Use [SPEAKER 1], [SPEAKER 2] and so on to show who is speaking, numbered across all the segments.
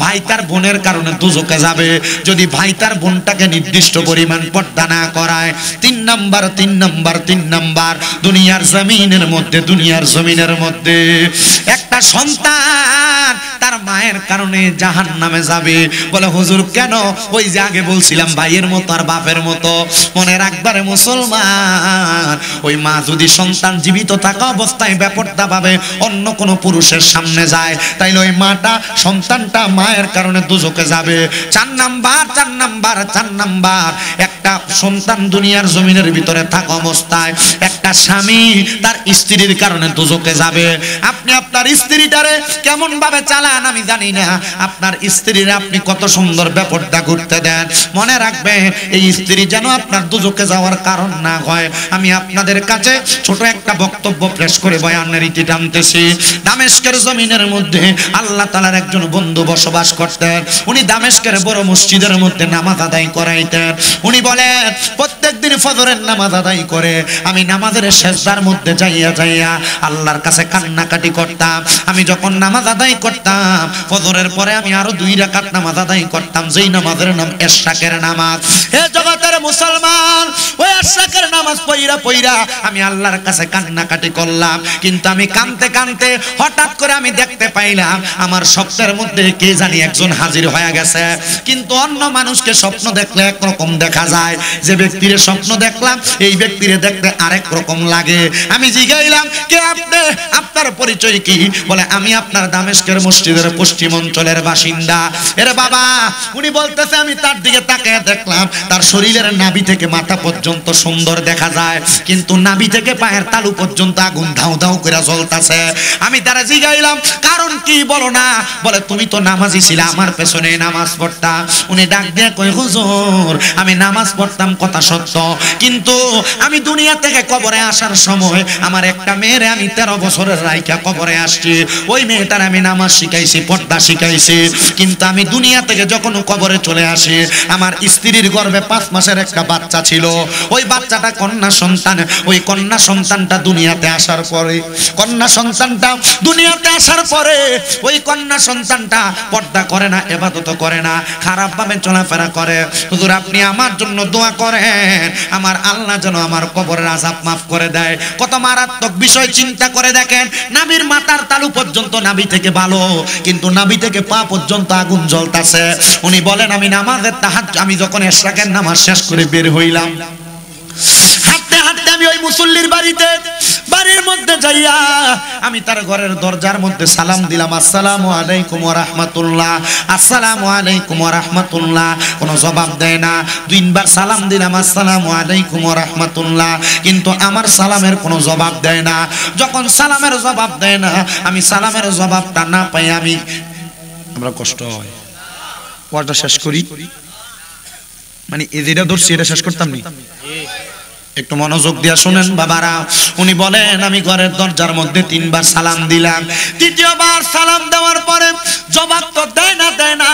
[SPEAKER 1] ভাই তার বোনের কারণে দুজকে যাবে যদি ভাই তার বোনটাকে নির্দিষ্ট পরিমাণ পর্দা না করায়। 3 নাম্বার দুনিয়ার জমিনের মধ্যে একটা সন্তান তার মায়ের কারণে জাহান্নামে যাবে। বলে হুজুর কেন? ওই যে আগে বলছিলাম ভাইয়ের মতো আর বাপের মতো। মনে রাখবারে মুসলমান, ওই মা যদি সন্তান জীবিত থাকা অবস্থায় বেপরদা ভাবে অন্য কোনো পুরুষের সামনে যায়, তাইলে ওই মাটা সন্তানটা মায়ের কারণে দুজকে যাবে। 4 নাম্বার একটা সন্তান দুনিয়ার জমিনের ভিতরে থাকা অবস্থায় একটা স্বামী তার স্ত্রীর কারণে দুজকে যাবে। আপনি আপনার স্ত্রীটারে কেমন ভাবে চালান আমি জানি না, আপনার স্ত্রীর আপনি কত সুন্দর বেপরদা করতে দেন, মনে রাখবেন এই স্ত্রী যেন আপনার দুজকে যাওয়ার কারণ না হয়। আমি আপনাদের কাছে ছোট একটা বক্তব্য পেশ করে বয়ানের রীতি টানতেছি। দামেস্কের জমিনের মধ্যে আল্লাহ তাআলার একজন বন্ধু বসবাস করতেন। উনি দামেস্কের বড় মসজিদের মধ্যে নামাজ আদায় করাইতেন। উনি বলেন প্রত্যেকদিন ফজরের নামাজ আদায় করে আমি নামাজের সেজদার মধ্যে যাইয়া আল্লাহর কাছে কান্নাকাটি করতাম। আমি যখন নামাজ আদায় করতাম ফজরের পরে আমি আরো 2 রাকাত নামাজ আদায় করতাম, যেই নামাজের নাম ইশরাকের নামাজ। হে জগতের মুসলমান, ওই ইশরাকের নামাজ পইরা আমি আল্লাহর কাছে কান্নাকাটি করলাম। কিন্তু আমি কাঁদতে হঠাৎ করে আমি দেখতে পাইলাম আমার স্বপ্নের মধ্যে কে জানি একজন হাজির হয়ে গেছে। কিন্তু অন্য মানুষকে স্বপ্ন দেখলে একরকম দেখা যায়, যে ব্যক্তির স্বপ্ন দেখলাম এই ব্যক্তিরে দেখতে আরেক রকম লাগে। আমি জিজ্ঞাইলাম কে আপনি, আপনার পরিচয় কি? বলে আমি আপনার দামেস্কের মসজিদের পশ্চিম অঞ্চলের বাসিন্দা। এরে বাবা, উনি বলতেছে আমি তার দিকে তাকিয়ে দেখলাম তার শরীরের নাভি থেকে মাথা পর্যন্ত সুন্দর দেখা যায়, কিন্তু নাভি থেকে পায়ের তালু পর্যন্ত আগুন ধাউ ধাউ করে জ্বলতেছে। আমি তারা জিজ্ঞাইলাম কারণ কি বলো না? বলে তুমি তো নামাজি ছিলে, আমার পেছনে নামাজ পড়তা। উনি ডাক দিয়ে কই হুজুর আমি নামাজ পড়তাম কথা সত্য, কিন্তু আমি দুনিয়া থেকে কবরে আসার সময় আমার একটা মেয়েরে আমি 13 বছরের রাইখা কবরে আসছি। ওই মেয়েটার আমি নামাজ শিখাইছি, পর্দা শিখাইছি, কিন্তু আমি দুনিয়া থেকে যখন কবরে চলে আসি আমার স্ত্রীর গর্ভে 5 মাসের একটা বাচ্চা ছিল। ওই বাচ্চাটা কন্যা সন্তান। ওই কন্যা সন্তানটা দুনিয়াতে আসার পরে ওই কন্যা সন্তানটা পর্দা করে না, ইবাদত করে না, খারাপ ভাবে চলাফেরা করে। হুজুর আপনি আমার জন্য দোয়া করেন আমার আল্লাহ যেন আমার কবরের আযাব মাফ করে দেয়। কত মারাত্মক বিষয় চিন্তা করে দেখেন, নাভির মাথার তালু পর্যন্ত নাভি থেকে ভালো, কিন্তু নাভি থেকে পা পর্যন্ত আগুন জ্বলতাছে। উনি বলেন আমি নামাজের আমি যখন ইশরাকের নামাজ শেষ করে বের হইলাম, হাঁটতে আমি ওই মুসল্লির বাড়ির মধ্যে যাইয়া আমি তার ঘরের দরজার মধ্যে সালাম দিলাম, আসসালামু আলাইকুম ওয়া রাহমাতুল্লাহ, আসসালামু আলাইকুম ওয়া রাহমাতুল্লাহ। কোনো জবাব দেয় না। 2 বার সালাম দিলাম, আসসালামু আলাইকুম ওয়া রাহমাতুল্লাহ, কিন্তু আমার সালামের কোনো জবাব দেয় না। যখন সালামের জবাব দেয় না, আমি সালামের জবাবটা না পাই আমরা কষ্ট হয়। ওয়াটা শেষ করি, মানে যেটা ধরছি এটা শেষ করতাম নি, একটু মনোযোগ দিয়া শুনেন বাবারা। উনি বলেন আমি ঘরের দরজার মধ্যে 3 বার সালাম দিলাম। 3য় বার সালাম দেওয়ার পরে জবাব তো দেয় না।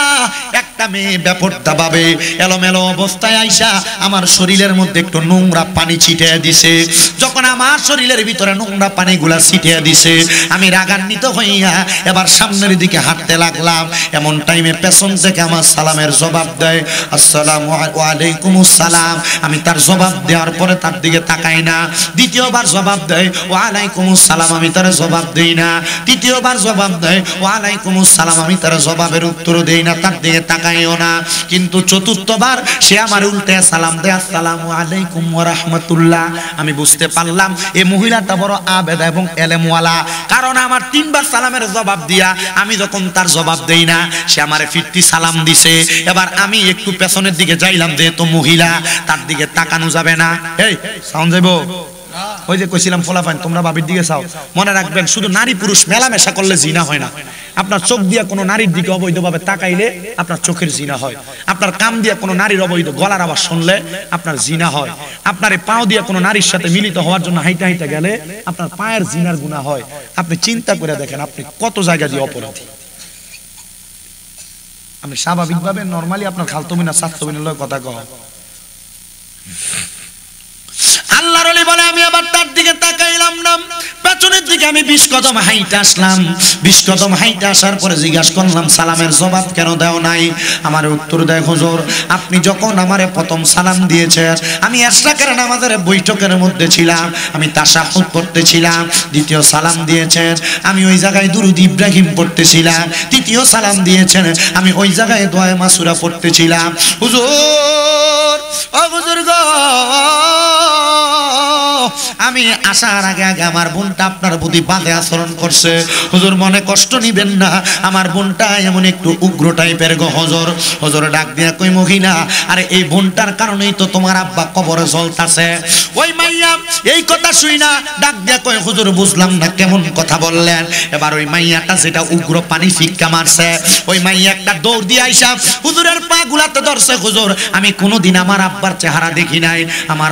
[SPEAKER 1] একটা মেয়ে বেপরদা ভাবে এলোমেলো অবস্থায় আইসা আমার শরীরের মধ্যে একটু নোংরা পানি ছিটিয়ে দিছে। যখন আমার শরীরের ভিতরে নোংরা পানিগুলা ছিটিয়ে দিছে, আমি রাগান্বিত হইয়া এবার সামনের দিকে হাঁটতে লাগলাম। এমন টাইমে পেছন থেকে আমার সালামের জবাব দেয়, আসসালামু আলাইকুমুস সালাম। আমি তার জবাব দেওয়ার পরে তার দিকে তাকাই না। 2য় বার জবাব দেয় ওয়া আলাইকুমুস সালাম, আমি তার জবাব দেই না। 3য় বার জবাব দেয় ওয়া আলাইকুমুস সালাম, আমি তার জবাবের উত্তর দেই না, তার দিকে তাকাইও না। কিন্তু 4র্থ বার সে আমার উল্টে সালাম দেয়, আসসালামু আলাইকুম ওয়া রাহমাতুল্লাহ। আমি বুঝতে পারলাম এই মহিলাটা বড় আবেদা এবং এলেমওয়ালা, কারণ আমার 3 বার সালামের জবাব দিয়া আমি যখন তার জবাব দেই না, সে আমারে 50 সালাম দিছে। এবার আমি একটু পেছনের দিকে যাইলাম, যেহেতু মহিলা তার দিকে তাকানো যাবে না। এই সাউন্ড যাইবো, ওই যে কইছিলাম ফলাফাইন তোমরা বাবির দিকে চাও। মনে রাখবেন শুধু নারী পুরুষ মেলামেশা করলে জিনা হয় না। আপনার চোখ দিয়া কোনো নারীর দিকে অবৈধভাবে তাকাইলে আপনার চোখের জিনা হয়। আপনার কান দিয়া কোনো নারীর অবৈধ গলার আওয়াজ শুনলে আপনার জিনা হয়। আপনার এই পাও দিয়া কোনো নারীর সাথে মিলিত হওয়ার জন্য হাইটা গেলে আপনার পায়ের জিনার গুনাহ হয়। আপনি চিন্তা করে দেখেন আপনি কত জায়গা দিয়ে অপরাধী। আমি স্বাভাবিকভাবে নরমালি আপনার খালতমিনা সাতমিনা কথা কহ। আল্লাহর ওলি বলে আমি আবার তার দিকে তাকাইলাম না, পেছনের দিকে আমি 20 কদম হাইটে আসলাম। 20 কদম হাইটে আসার পরে জিজ্ঞাসা করলাম, সালামের জবাব কেন দাও নাই? আমার উত্তর দেয়, হুজুর আপনি যখন আমারে প্রথম সালাম দিয়েছেন, আমি ইশরাকের নামাজের বৈঠকের মধ্যে ছিলাম, আমি তাশাহুদ পড়তেছিলাম। দ্বিতীয় সালাম দিয়েছেন, আমি ওই জায়গায় দুরূদ ইব্রাহিম পড়তেছিলাম। তৃতীয় সালাম দিয়েছেন, আমি ওই জায়গায় দোয়া মাসুরা পড়তেছিলাম। হুজুর, ও হুজুর গো, আমি আসার আগে আগে আমার বোনটা আপনার প্রতি বাজে আচরণ করছে। হুজুর মনে কষ্ট নিবেন না, আমার বোনটা এমন একটু উগ্র টাইপের গো হুজুর। হুজুর ডাক দিয়া কই, মহিলা, আরে এই বোনটার কারণেই তো তোমার আব্বা কবরে জ্বলতাছে। ওই মাইয়া এই কথা শুই না ডাক দিয়া কই, হুজুর বুঝলাম না কেমন কথা বললেন। এবার ওই মাইয়াটা যেটা উগ্র পানি ফিক্কা মারছে, ওই মাইয়া একটা দৌড় দিয়ে আইসা হুজুরের পা গুলাতে ধরছে। হুজুর আমি কোনোদিন আমার আব্বার চেহারা দেখি নাই। আমার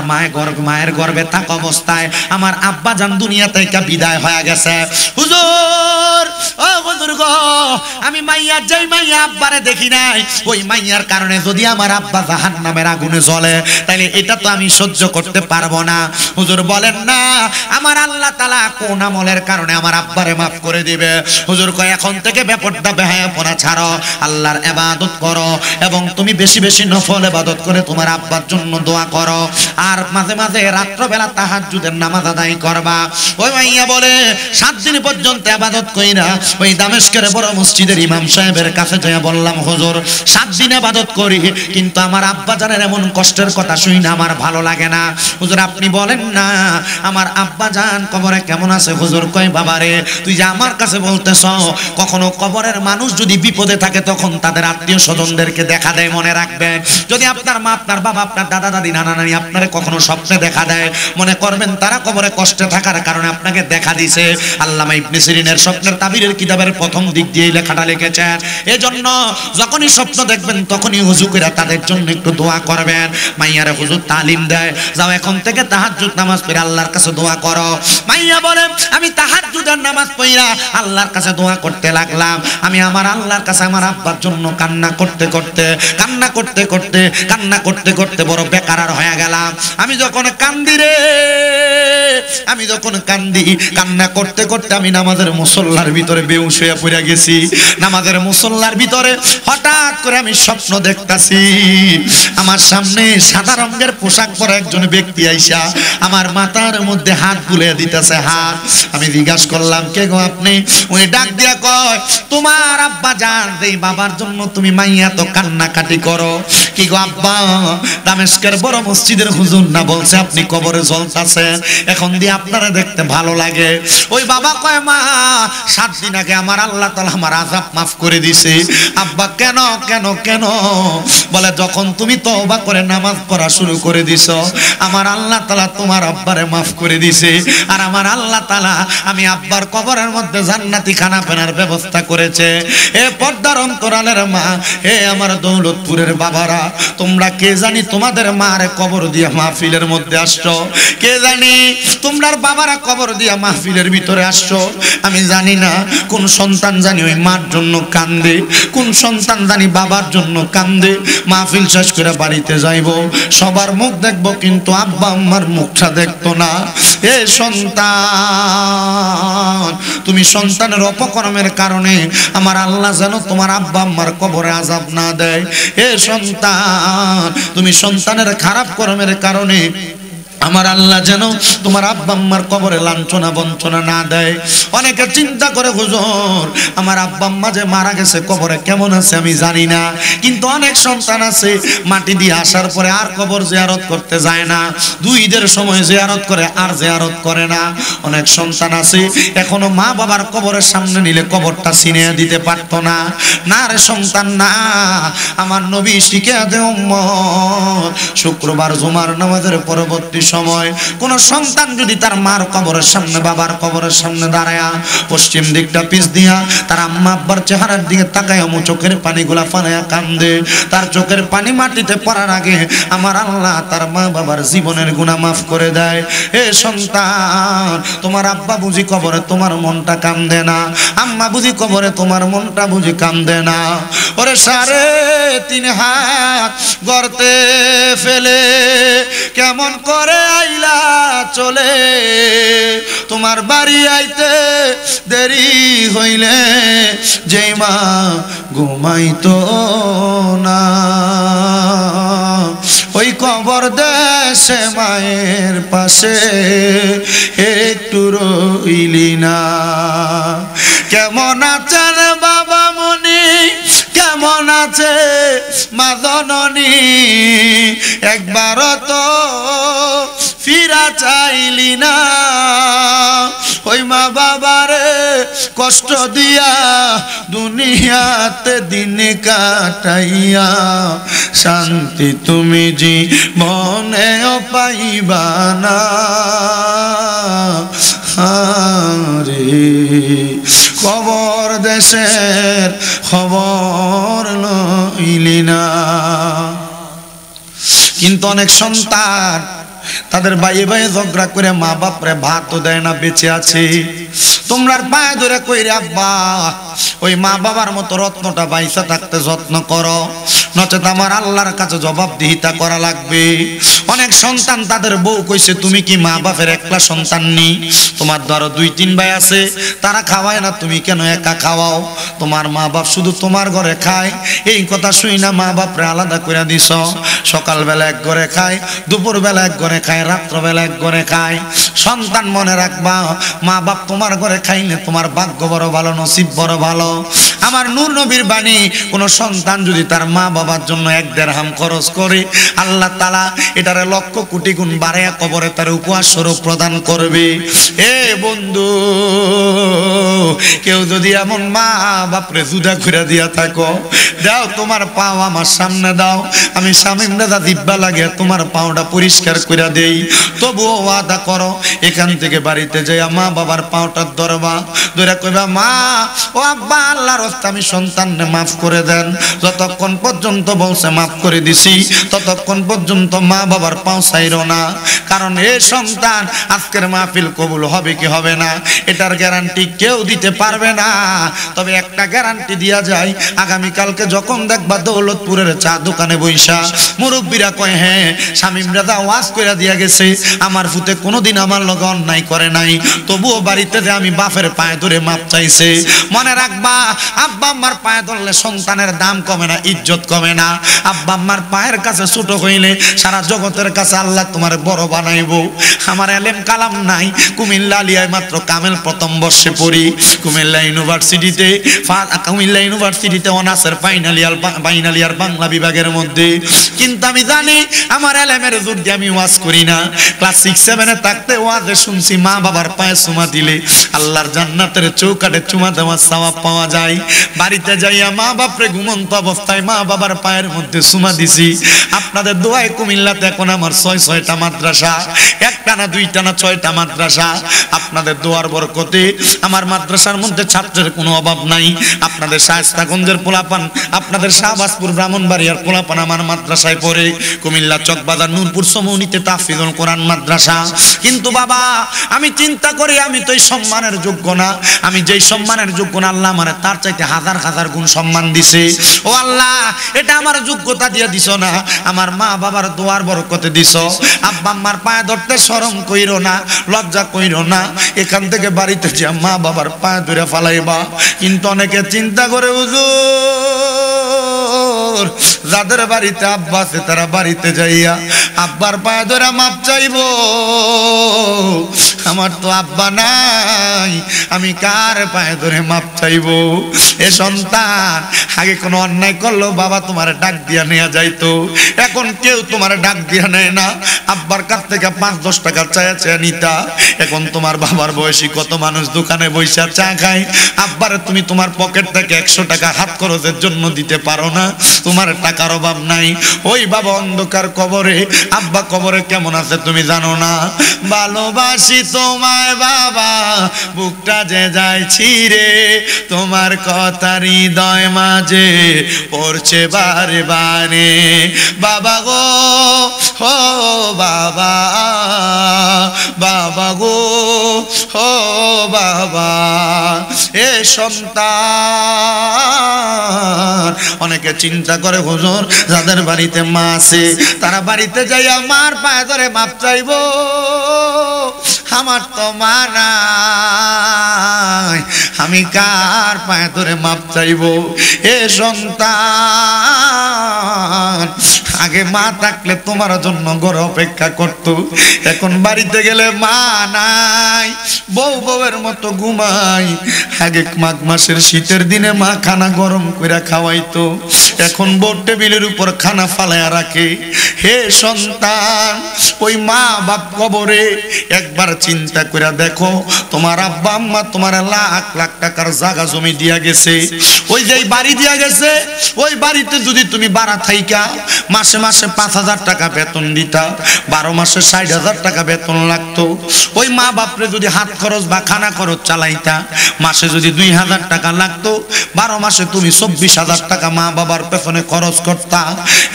[SPEAKER 1] মায়ের গর্ভে থাকা অবস্থায় আমার আব্বা জান দুনিয়া থেকে বিদায় হয়ে গেছে। হুজুর, ও হুজুর গো, আমি মাইয়া যেই মাইয়া আব্বারে দেখি নাই, ওই মাইয়ার কারণে যদি আমার আব্বা জাহান্নামের আগুনে জ্বলে, তাহলে এটা তো আমি সহ্য করতে পারবো না। হুজুর বলেন না, আমার আল্লাহ তাআলা কোন আমলের কারণে আমার আব্বারে মাফ করে দিবে? হুজুর কয়, এখন থেকে বেপরদা বেহায়াপনা ছাড়ো, আল্লাহর ইবাদত করো এবং তুমি বেশি বেশি নফল ইবাদত করে তোমার আব্বার জন্য দোয়া করো, আর মাঝে মাঝে রাত্রবেলা তাহাজ্জুদের নামাজ আদায় করবা। ওই মাইয়া বলে 7 দিন পর্যন্ত ইবাদত কইরা ওই দামেস্কের বড় মসজিদের ইমাম সাহেবের কাছে যায় বললাম, হুজুর 7 দিন ইবাদত করি, কিন্তু আমার আব্বা জানের এমন কষ্টের কথা শুই না আমার ভালো লাগে না। হুজুর আপনি বলেন না আমার আব্বা জান কবরে কেমন আছে? হুজুর কয়, বাবারে তুই যে আমার কাছে বলতেছ, কখনো কবরের মানুষ যদি বিপদে থাকে তখন তাদের আত্মীয় স্বজনদেরকে দেখা দেয়, মনে রাখবেন। যদি আপনার মা, আপনার বাবা, আপনার দাদা দাদি, নানা নানি আপনারে কখনো স্বপ্নে দেখা দেয়, মনে করবেন তারা কবরে কষ্টে থাকার কারণে আপনাকে দেখা দিছে। আল্লামা ইবনে সিরিনের স্বপ্নের তাবিরের কিতাবের প্রথম দিক দিয়ে লেখাটা লিখেছেন। এজন্য যখনই স্বপ্ন দেখবেন তখনই ওযু করে তাদের জন্য একটু দোয়া করবেন। মাইয়ারে হুজুর তালিম দেয়, যাও এখন থেকে তাহাজ্জুদ নামাজ পড়ে আল্লাহর কাছে দোয়া করো। মাইয়া বলে, আমি তাহাজ্জুদের নামাজ পড়া আল্লাহর কাছে দোয়া করতে লাগলাম। আমি আমার আল্লাহর কাছে আমার আব্বার জন্য কান্না করতে করতে বড় বেকারার হয়ে গেলাম। আমি যখন কান্দি কান্না করতে করতে আমি নামাজের মুসল্লার ভিতরে বেহুশ হয়ে পড়ে গেছি। নামাজের মুসল্লার ভিতরে হঠাৎ করে আমি স্বপ্ন দেখতাছি, আমার সামনে সাদা রঙের পোশাক পরা একজন ব্যক্তি আইসা আমার মাথার মধ্যে হাত বুলিয়ে দিতেছে হাত। আমি জিজ্ঞাসা করলাম, কে গো আপনি? উনি ডাক দিয়া কয়, তোমার আব্বা জান এই বাবার জন্য তুমি মাইয়া তো কান্নাকাটি করো। কি গো আব্বা? দামেস্কের বড় মসজিদের হুজুর না বলছে আপনি কবরে জ্বলতাছেন, এখন দিয়ে আপনারা দেখতে ভালো লাগে। ওই বাবা কয়, মা 7 দিন আগে আমার আল্লাহ তাআলা আমার আযাব মাফ করে দিয়েছে। আব্বা কেন কেন কেন? বলে, যখন তুমি তওবা করে নামাজ পড়া শুরু করে দিছো, আমার আল্লাহ তাআলা তোমার আব্বারে মাফ করে দিয়েছে। আর আমার আল্লাহ তাআলা আমি আব্বার কবরের মধ্যে জান্নাতি খানা পেনার ব্যবস্থা করেছে। এ পর্দার অন্তরালের মা, হে আমার দৌলতপুরের বাবারা, তোমরা কে জানি তোমাদের মার কবর দিয়া মাহফিলের মধ্যে আসছো, কে জানি তোমরার বাবারা কবর দিয়া মাহফিলের ভিতরে আসছো। আমি জানি না কোন সন্তান জানি ওই মার জন্য কান্দে, কোন সন্তান জানি বাবার জন্য কান্দে। মাহফিল শেষ করে বাড়িতে যাইব, সবার মুখ দেখবো, কিন্তু আব্বা আম্মার মুখটা দেখতো না। এ সন্তান, তুমি সন্তানের অপকর্মের কারণে আমার আল্লাহ যেন তোমার আব্বা আম্মার কবরে আযাব না দেয়। এ সন্তান, তুমি সন্তানের খারাপ কর্মের কারণে আমার আল্লাহ যেন তোমার আব্বা আম্মার কবরে লাঞ্ছনা বঞ্চনা না দেয়। অনেকে চিন্তা করে, হুজুর আমার আব্বা আম্মা যে মারা গেছে কবরে কেমন আছে আমি জানি না, কিন্তু অনেক সন্তান আছে মাটি দিয়ে আসার পরে আর কবর জিয়ারত করতে যায় না, 2 ঈদের সময় জিয়ারত করে আর জিয়ারত করে না। অনেক সন্তান আছে এখনো মা বাবার কবরের সামনে নিলে কবরটা ছিনিয়ে দিতে পারতো না। না রে সন্তান না, আমার নবী শিখিয়ে দে উম্মত, শুক্রবার জুমার নামাজের পরবর্তী সময় কোন সন্তান যদি তার মার কবরের সামনে বাবার কবরের সামনে দাঁড়ায়া পশ্চিম দিকটা পিছ দিয়া তার আম্মা আব্বার চেহারার দিকে তাকায় চোখের পানিগুলা ফালায়া কান্দে, তার চোখের পানি মাটিতে পড়ার আগে আমার আল্লাহ তার মা বাবার জীবনের গুনাহ মাফ করে দেয়। হে সন্তান, তোমার আব্বা বুঝি কবরে তোমার মনটা কান্দে না, আম্মা বুঝি কবরে তোমার মনটা বুঝি কান্দে না। ওরে 3.5 হাত গর্তে ফেলে কেমন করে আইলা চলে, তোমার বাড়ি আইতে দেরি হইলে যেই মা ঘুমাইতো না, ওই কবর দেশে মায়ের পাশে একটু রইলি না। কেমন আছেন বাবা মনি, কেমন আছে মা জননী, একবারও তো ফিরা চাইলি না, ওই মা বাবারে কষ্ট দিয়া দুনিয়াতে দিন কাটাইয়া শান্তি তুমি জীবনেও পাইবা না। রে খবর দেশের খবর লইলি না। কিন্তু অনেক সন্তান তাদের বাইয়ে বাইয়ে ঝগড়া করে মা বাপরে ভাতও দেয় না, বেঁচে আছে। তোমরা পায়ে ধরে কইরে আব্বা ওই মা বাবার মতো রত্নটা বাইসা থাকতে যত্ন করো, নচেত আমার আল্লাহর কাছে জবাবদিহিতা করা লাগবে। অনেক সন্তান তাদের বউ কইছে তুমি কি মা বাপের একলা সন্তান নি, তোমার ধরো 2-3 ভাই আছে, তারা খাওয়ায় না, তুমি কেন একা খাওয়াও? তোমার মা বাপ শুধু তোমার ঘরে খায়, এই কথা শুই না মা বাপরে আলাদা করে দিছ। সকালবেলা এক ঘরে খায়, দুপুরবেলা এক ঘরে খায়, রাত্রবেলা এক ঘরে খায়। সন্তান মনে রাখবা, মা বাপ তোমার ঘরে খাইলে তোমার ভাগ্য বড় ভালো, নসিব বড় ভালো। আমার নূর নবীর বাণী, কোন সন্তান যদি তার মা বাবার জন্য 1 দিরহাম খরচ করে, আল্লাহ তাআলা এটারে লক্ষ কোটি গুণ বাড়ায়া কবরে তার উপহার স্বরূপ প্রদান করবে। এ বন্ধু, কেউ যদি এমন মা বাপরে জুদা করে দিয়া থাকো, দাও তোমার পাও আমার সামনে দাও, আমি শামীম দাদা দিব্যা লাগে তোমার পাওটা পরিষ্কার করে দেই। তবুও ওয়াদা করো, এখান থেকে বাড়িতে যাইয়া মা বাবার পাওটা ধরবা, ধরে কইবা মা ও আব্বা আল্লাহর রাস্তায় আমি সন্তানকে মাফ করে দেন। যতক্ষণ পর্যন্ত বলছে মাফ করে দিছি, ততক্ষণ পর্যন্ত মা বাবার পাও ছাইরো না। কারণ এই সন্তান আজকের মাহফিল কবুল হবে কি হবে না এটার গ্যারান্টি কেউ দিতে পারবে না। তবে একটা গ্যারান্টি দিয়া যায়, আগামীকালকে যখন দেখবা দৌলতপুরের চা দোকানে বইসা মুরব্বীরা কয় হ্যাঁ শামীম রাজা ওয়াজ কইরা দিয়া গেছে, আমার ফুতে কোনোদিন আমার লগে অন্যায় করে নাই, তবুও বাড়িতে যে আমি বাপের পায়ে ধরে মাপ চাইছে। মনে রাখবা, আব্বা আম্মার পায়ে ধরলে সন্তানের দাম কমে না, ইজ্জত কমে না। আব্বা আম্মার পায়ের কাছে ছোট হইলে সারা জগতের কাছে আল্লাহ তোমার বড় বানাইবো। আমার এলেম কালাম নাই, কুমিল্লা আলিয়ায় মাত্র কামেল প্রথম বর্ষে পড়ি, কুমিল্লা ইউনিভার্সিটিতে অনার্সের ফাইনাল ইয়ার বাংলা বিভাগের মধ্যে। কিন্তু আমি জানি আমার এলেমের জোর দিয়ে আমি ওয়াজ করি না। ক্লাস 6-7 থাকতে ওয়াজে শুনছি মা বাবার পায়ে চুমা দিলে আল্লাহর জান্নাতের চৌকাঠে চুমা দেওয়ার সওয়াব পাওয়া যায়। বাড়িতে যাইয়া মা বাপরে ঘুমন্ত অবস্থায় মা বাবার পায়ের মধ্যে চুমা দিছি। আপনাদের দোয়ায় কুমিল্লাতে এখন আমার 6-6টা মাদ্রাসা, 1টা না 2টা না 6টা মাদ্রাসা। আপনাদের দোয়ার বরকতে আমার মাদ্রাসার মধ্যে ছাত্রের কোনো অভাব নাই। আপনাদের শায়েস্তাগঞ্জের পোলাপান, আপনাদের শাহবাজপুর ব্রাহ্মণবাড়িয়ার পোলাপান আমার মাদ্রাসায় পড়ে। কুমিল্লা চকবাজার নূরপুর সমুনিতে তাফসীরুল কোরআন মাদ্রাসা। কিন্তু বাবা আমি চিন্তা করি আমি তো এই সম্মানের যোগ্য না। আমি যেই সম্মানের যোগ্য না আল্লাহ আমারে তার চাইতে হাজার হাজার গুণ সম্মান দিছে। ও আল্লাহ, এটা আমার যোগ্যতা দিয়ে দিছ না, আমার মা বাবার দোয়ার বরকতে দিছ। আব্বা আম্মার পায়ে ধরতে শরম কইরো না, লজ্জা কইরো না। এখান থেকে বাড়িতে যে মা বাবার পায়ে ধরে ফালাইবা। কিন্তু অনেকে চিন্তা করে হুজুর যাদের বাড়িতে আব্বা আছে তারা বাড়িতে যাইয়া আব্বার পায়ে ধরে মাপ চাইবো, আমার তো আব্বা নাই, আমি কার পায়ে ধরে মাপ চাইবো? এ সন্তান, আগে কোনো অন্যায় করলো বাবা তোমার ডাক দিয়া নেওয়া যাইতো, এখন কেউ তোমার ডাক দিয়া নেয় না। আব্বার কাছ থেকে 5-10 টাকা চায়া নিতা। এখন তোমার বাবার বয়সী কত মানুষ দোকানে বইসা চা খায়, আব্বারে তুমি তোমার পকেট থেকে 100 টাকা হাত খরচের জন্য দিতে পারো না। তোমার টাকা টাকার অভাব নাই। ওই বাবা অন্ধকার কবরে, আব্বা কবরে কেমন আছে তুমি জানো না। ভালোবাসি তোমায় বাবা, বুকটা যে যায় ছিঁড়ে, তোমার কথা হৃদয় মাঝে পড়ছে বারে বারে। বাবা গো, ও বাবা, বাবা গো, ও বাবা। এ সন্তান অনেকে চিন্তা করে হুজুর যাদের বাড়িতে মা আছে তারা বাড়িতে যাই আমার পায়ে ধরে মাপ চাইবো, আমার তো মা নাই, আমি কার পায়ে ধরে মাপ চাইবো। এ সন্তান আগে মা থাকলে তোমার জন্য ঘরে অপেক্ষা করতো, এখন বাড়িতে গেলে মা নাই, বউ বউয়ের মতো ঘুমাই। আগে মাঘ মাসের শীতের দিনে মা খানা গরম করে খাওয়াইতো, এখন বোর্ড টেবিলের উপর খানা ফালাইয়া রাখে। হে সন্তান, ওই মা বাপ কবরে একবার চিন্তা করে দেখো, তোমার আব্বা আম্মা তোমার লাখ লাখ টাকার জায়গা জমি দিয়া গেছে, ওই যে বাড়ি দিয়া গেছে, ওই বাড়িতে যদি তুমি বাড়া থাইকা মাসে মাসে 5,000 টাকা বেতন দিতা, 12 মাসে 60,000 টাকা বেতন লাগতো। ওই মা বাপরে যদি হাত খরচ বা খানা খরচ চালাইতা, মাসে যদি 2,000 টাকা লাগতো, 12 মাসে তুমি 24,000 টাকা মা বাবার পেছনে খরচ করতা।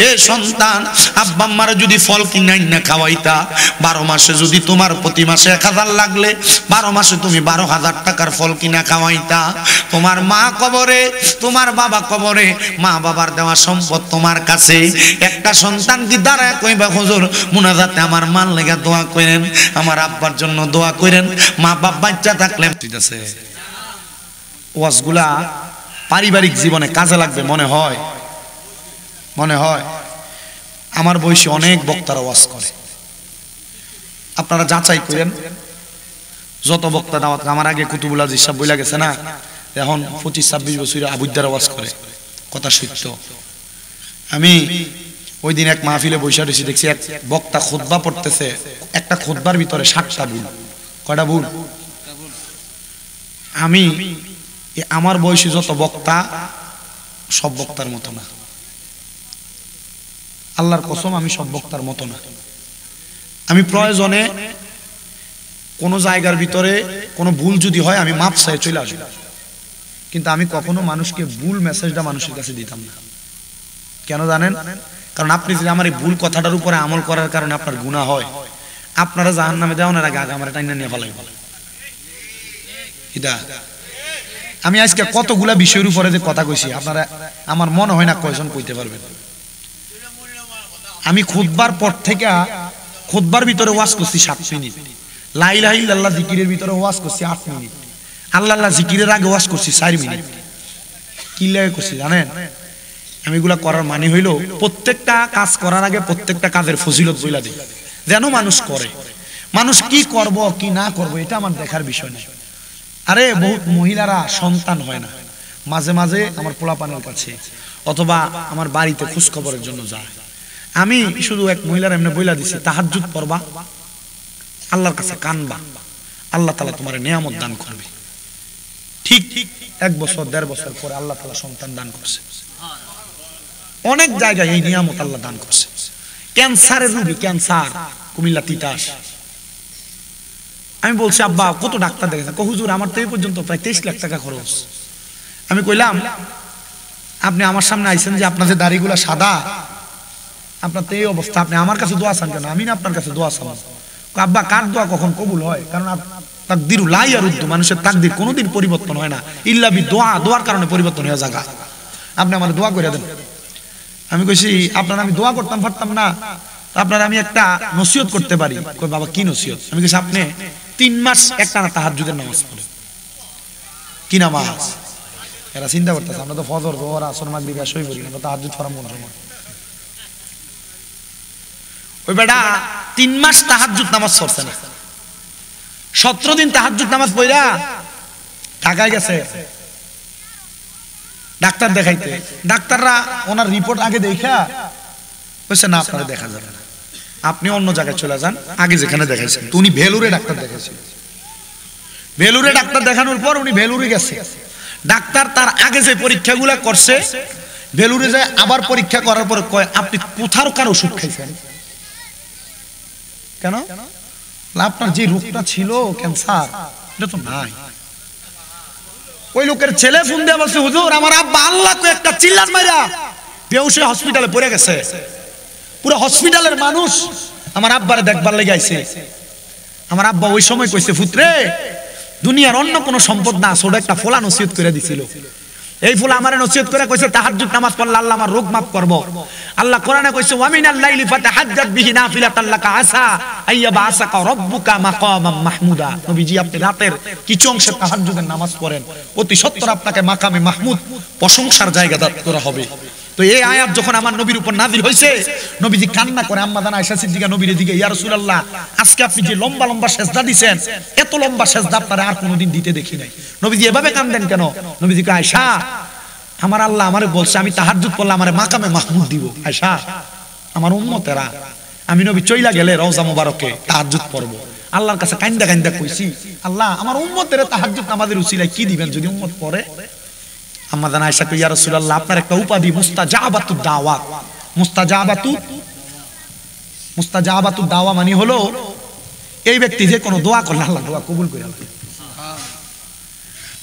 [SPEAKER 1] এ সন্তান, আব্বা আম্মারে যদি ফল কিনাই না খাওয়াইতা, 12 মাসে যদি তোমার প্রতি মাসে 1,000 লাগলে 12 মাসে তুমি 12,000 টাকার ফল কিনা খাওয়াইতা। তোমার মা কবরে, তোমার বাবা কবরে, মা বাবার দেওয়া সম্পদ তোমার কাছে। একটা সন্তান কি দাঁড়ায় কইবা হুজুর মুনাজাতে আমার মান লেগে দোয়া করেন, আমার আব্বার জন্য দোয়া করেন। মা বাপ বাচ্চা থাকলে ঠিক আছে, ওয়াজগুলা পারিবারিক জীবনে কাজে লাগবে মনে হয়। মনে হয় আমার বয়সী অনেক বক্তারা ওয়াজ করে, আপনারা যাচাই করেন। যত বক্তা দাওয়াত, আমার আগে কুতুবুল আজিজ সাহেব বইলা গেছে না, এখন 25-26 বছর আবুদ্দার ওয়াজ করে, কথা সত্য। আমি ওই দিন এক মাহফিলে বৈশা রয়েছি, দেখছি এক বক্তা খুতবা পড়তেছে, একটা খুতবার ভিতরে 60টা ভুল। কয়টা ভুল? আমি আমার বয়সী যত বক্তা সব বক্তার মতো না, আল্লাহর কসম আমি সব বক্তার মতো না। আমি প্রয়োজনে কোনো জায়গার ভিতরে কোনো ভুল যদি হয় আমি মাপ চাই চলে আসবো, কিন্তু আমি কখনো মানুষকে ভুল মেসেজটা মানুষের কাছে দিতাম না। কেন জানেন? কারণ আপনি যদি আমার এই ভুল কথাটার উপরে আমল করার কারণে আপনার গুনাহ হয়, আপনারা জাহান্নামে দেওয়ার আগে আগে আমার টাইনা নিয়ে ফেলাই। আমি আজকে কতগুলা বিষয়ের উপরে যে কথা কইছি আপনারা আমার মনে হয় না কয়জন কইতে পারবেন। আমি খুতবার পর থেকে খুতবার ভিতরে ওয়াজ করছি 7 মিনিট, লা ইলাহা ইল্লাল্লাহ জিকিরের ভিতরে ওয়াজ করছি 8 মিনিট, আল্লাহ আল্লাহ জিকিরের আগে ওয়াজ করছি 4 মিনিট। কি লাগে করছি জানেন? আমি এগুলা করার মানে হইল প্রত্যেকটা কাজ করার আগে প্রত্যেকটা কাজের ফজিলত বইলা দিই, যেন মানুষ করে। মানুষ কি করব কি না করব এটা আমার দেখার বিষয় না। আরে বহুত মহিলারা সন্তান হয় না, মাঝে মাঝে আমার পোলাপানের কাছে অথবা আমার বাড়িতে খোঁজ খবরের জন্য যায়। আমি শুধু এক মহিলার এমনি বইলা দিছি, তাহাজ্জুদ পড়বা, আল্লাহর কাছে কানবা, আল্লাহ তাআলা তোমার নিয়ামত দান করবে। ঠিক 1 বছর 1.5 বছর পরে আল্লাহ তাআলা সন্তান দান করছে। অনেক জায়গায় এই নিয়ামত আল্লাহ দান করছে। ক্যান্সারের রোগী, ক্যান্সার কুমিল্লা তিতাস, আমি বলছি আব্বা কত ডাক্তার দেখেছেন? হুজুর আমার তো এই পর্যন্ত প্রায় 23 লাখ টাকা খরচ। আমি কইলাম আপনি আমার সামনে আইছেন যে আপনাদের দাড়িগুলা সাদা, আপনার তো এই অবস্থা, আপনি আমার কাছে দোয়া চান কেন? আমি না আপনার কাছে দোয়া চান। আব্বা কার দোয়া কখন কবুল হয়? কারণ তাকদিরু লা ইয়ারুদ্দু, মানুষের তাকদির কোনোদিন পরিবর্তন হয় না, ইল্লা বি দোয়া, দোয়ার কারণে পরিবর্তন হয়ে যায়। আপনি আমার দোয়া করে দেন। আমি কইছি আপনার আমি দোয়া করতাম পারতাম না, আপনার আমি একটা নসিহত করতে পারি। কই বাবা কি নসিহত? আমি কইছি আপনি 3 মাস একটানা তাহাজ্জুদের নামাজ পড়েন। কি নামাজ? এরা চিন্তা করতেছে আমরা তো ফজর যোহর আসর মাগরিব এশাই পড়ি না, তাহাজ্জুদ পড়া মন সময়। ওই বেটা 3 মাস তাহাজ্জুদ নামাজ পড়ছে না, 17 দিন তাহাজ্জুদ নামাজ পড়া ঢাকায় গেছে ডাক্তার দেখাইতে। ডাক্তাররা ওনার রিপোর্ট আগে দেখা কইছে না আপনারা দেখা যাবে না, আপনি অন্য জায়গায় চলে যান, আগে যেখানে দেখাইছেন। তো উনি ভেলুরে ডাক্তার দেখাইছেন। ভেলুরে ডাক্তার দেখানোর পর উনি ভেলুরে গেছে। ডাক্তার তার আগে যে পরীক্ষাগুলো করছে
[SPEAKER 2] বেলুরে যায় আবার পরীক্ষা করার পরে কয় আপনি কোথাকার ওষুধ খাইছেন কেন? আপনার যে রোগটা ছিল ক্যান্সার এটা তো নাই। ওই লোকের ছেলে ফোন দিয়ে বলছে হুজুর আমার আব্বা আল্লাহকে একটা চিল্লান মাইরা বেহুশে হসপিটালে পড়ে গেছে, পুরো হসপিটালের মানুষ আমার আব্বারে দেখবার লেগে আইছে। আমার আব্বা ওই সময় কইছে পুত্রে দুনিয়ার অন্য কোনো সম্পদ না, ছোট একটা ফোলা নসিহত করে দিছিল। এই ফুল আমারে নসিহত করে কইছে তাহাজ্জুদ নামাজ পড়লে আল্লাহ আমার রোগ মাফ করব। আল্লাহ কোরআনে কইছে ওয়া মিনাল লাইলি ফাতাহাজ্জাদ বিহি নাফিলাতাল লাকা আসা আইয়াবা আসাকা রাব্বুকা মাকামাম মাহমুদা। নবীজি আপনি রাতের কিছু অংশে তাহাজ্জুদের নামাজ পড়েন, অতি সত্বর আপনাকে মাকামে মাহমুদ প্রশংসার জায়গা দান করা হবে। তো এই আয়াত যখন আমার নবীর উপর নাযিল হইছে নবীজি কান্না করে আম্মা জান আয়েশা সিদ্দিকা নবীর দিকে ইয়া রাসূলুল্লাহ আজকে আপনি যে লম্বা লম্বা সেজদা দিবেন এত লম্বা সেজদা আপনারা আর কোনোদিন দিতে দেখি নাই। নবীজি এভাবে কাঁদেন কেন? নবীজি কয় আয়েশা আমার আল্লাহ আমারে বলছে আমি তাহাজ্জুদ পড়লে আমারে মাকামে মাহমুদ দিব। আয়েশা আমার উম্মতেরা আমি নবী চইলা গেলে রওজা মুবারকে তাহাজ্জুদ পড়ব। আল্লাহর কাছে কান্দা কান্দা কইছি আল্লাহ আমার উম্মতেরা তাহাজ্জুদ নামাজের উসিলায় কি দিবেন যদি উম্মত পড়ে। আম্মা জান আয়েশা কই ইয়া রাসূলুল্লাহ আপনার একটা উপাধি মুস্তাজাবাতুদ দাওয়াত। মুস্তাজাবাতুদ দাওয়া মানে হলো এই ব্যক্তি যে কোনো দোয়া করলে আল্লাহ দোয়া কবুল করে আল্লাহ।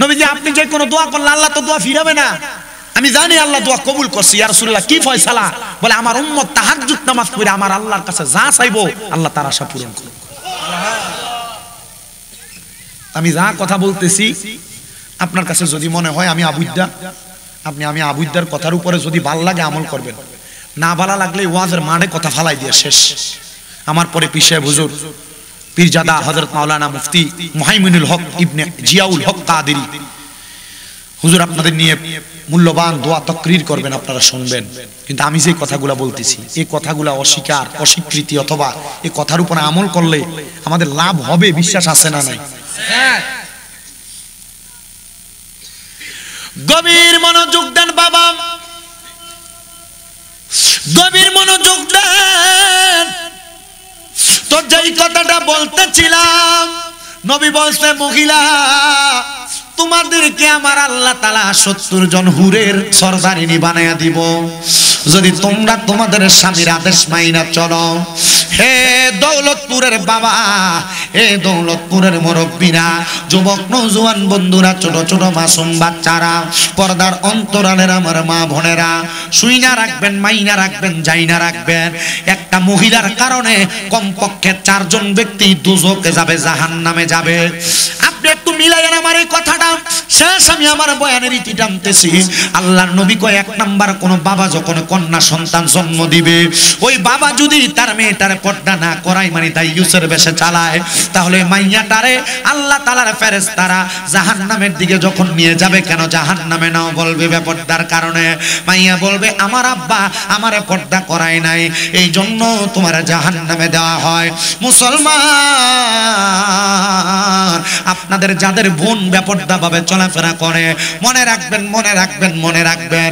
[SPEAKER 2] নবীজি আপনি যে কোনো দোয়া করলে আল্লাহ তো দোয়া ফিরাবে না, আমি জানি আল্লাহ দোয়া কবুল করছে। ইয়া রাসূলুল্লাহ কি ফয়সালা? বলে আমার উম্মত তাহাজ্জুদ নামাজ পড়ে আমার আল্লাহর কাছে যা চাইবো আল্লাহ তার আশা পূরণ করবে। আমি যা কথা বলতেছি আপনার কাছে যদি মনে হয় আমি আবুদ্দা, আপনি আমি আবুদ্দার কথার উপরে যদি ভাল লাগে আমল করবেন, না ভালো লাগলে ওয়াজের মাঠে কথা ফালাই দিয়ে শেষ। আমার পরে পীর সাহেব হুজুর পীরজাদা হযরত মাওলানা মুফতি মুহাইমিনুল হক ইবনে জিয়াউল হক কাদেরী হুজুর আপনাদের নিয়ে মূল্যবান দোয়া তাকরীর করবেন, আপনারা শুনবেন। কিন্তু আমি যে কথাগুলো বলতেছি এই কথাগুলো অস্বীকার অস্বীকৃতি অথবা এই কথার উপর আমল করলে আমাদের লাভ হবে, বিশ্বাস আছে না নাই? গভীর মনোযোগ দেন বাবা, গভীর মনোযোগ দেন। তো যেই কথাটা বলতেছিলাম নবী বলছে মহিলা তোমাদেরকে আমার আল্লাহ তাআলা ৭০ জন হুরের সরদারিনী বানায়া দিব যদি তোমরা তোমাদের স্বামীর আদেশ মাইনা চলো। হে দৌলতপুরের বাবা, হে দৌলতপুরের মুরব্বীরা, যুবক নওজোয়ান বন্ধুরা, ছোট ছোট মাসুম বাচ্চারা, পর্দার অন্তরালের আমার মা বোনেরা, শুইনা রাখবেন, মাইনা রাখবেন, যাইনা রাখবেন। একটা মহিলার কারণে কমপক্ষে ৪ জন ব্যক্তি দুজকে যাবে, জাহান্নামে যাবে। আপনি একটু মিলাইয়েন আমার এই কথাটা। শেষ আমি আমার বয়ানের ইতি টানতেছি। আল্লাহর নবী কয় ১ নাম্বার কোন বাবা যখন কন্যা সন্তান জন্ম দিবে ওই বাবা যদি তার মেয়েটার পর্দা না করায় মানে দাইয়ুসের বেশে চালায় তাহলে মাইয়াটারে আল্লাহ তাআলার ফেরেশতারা জাহান্নামের দিকে যখন নিয়ে যাবে, কেন জাহান্নামে নাও বলবে বেপর্দার কারণে। মাইয়া বলবে আমার আব্বা আমারে পর্দা করায় নাই এই জন্য তোমার জাহান্নামে দেওয়া হয়। মুসলমান আপনাদের যাদের বোন বেপর্দা ভাবে চলাফেরা করে মনে রাখবেন, মনে রাখবেন, মনে রাখবেন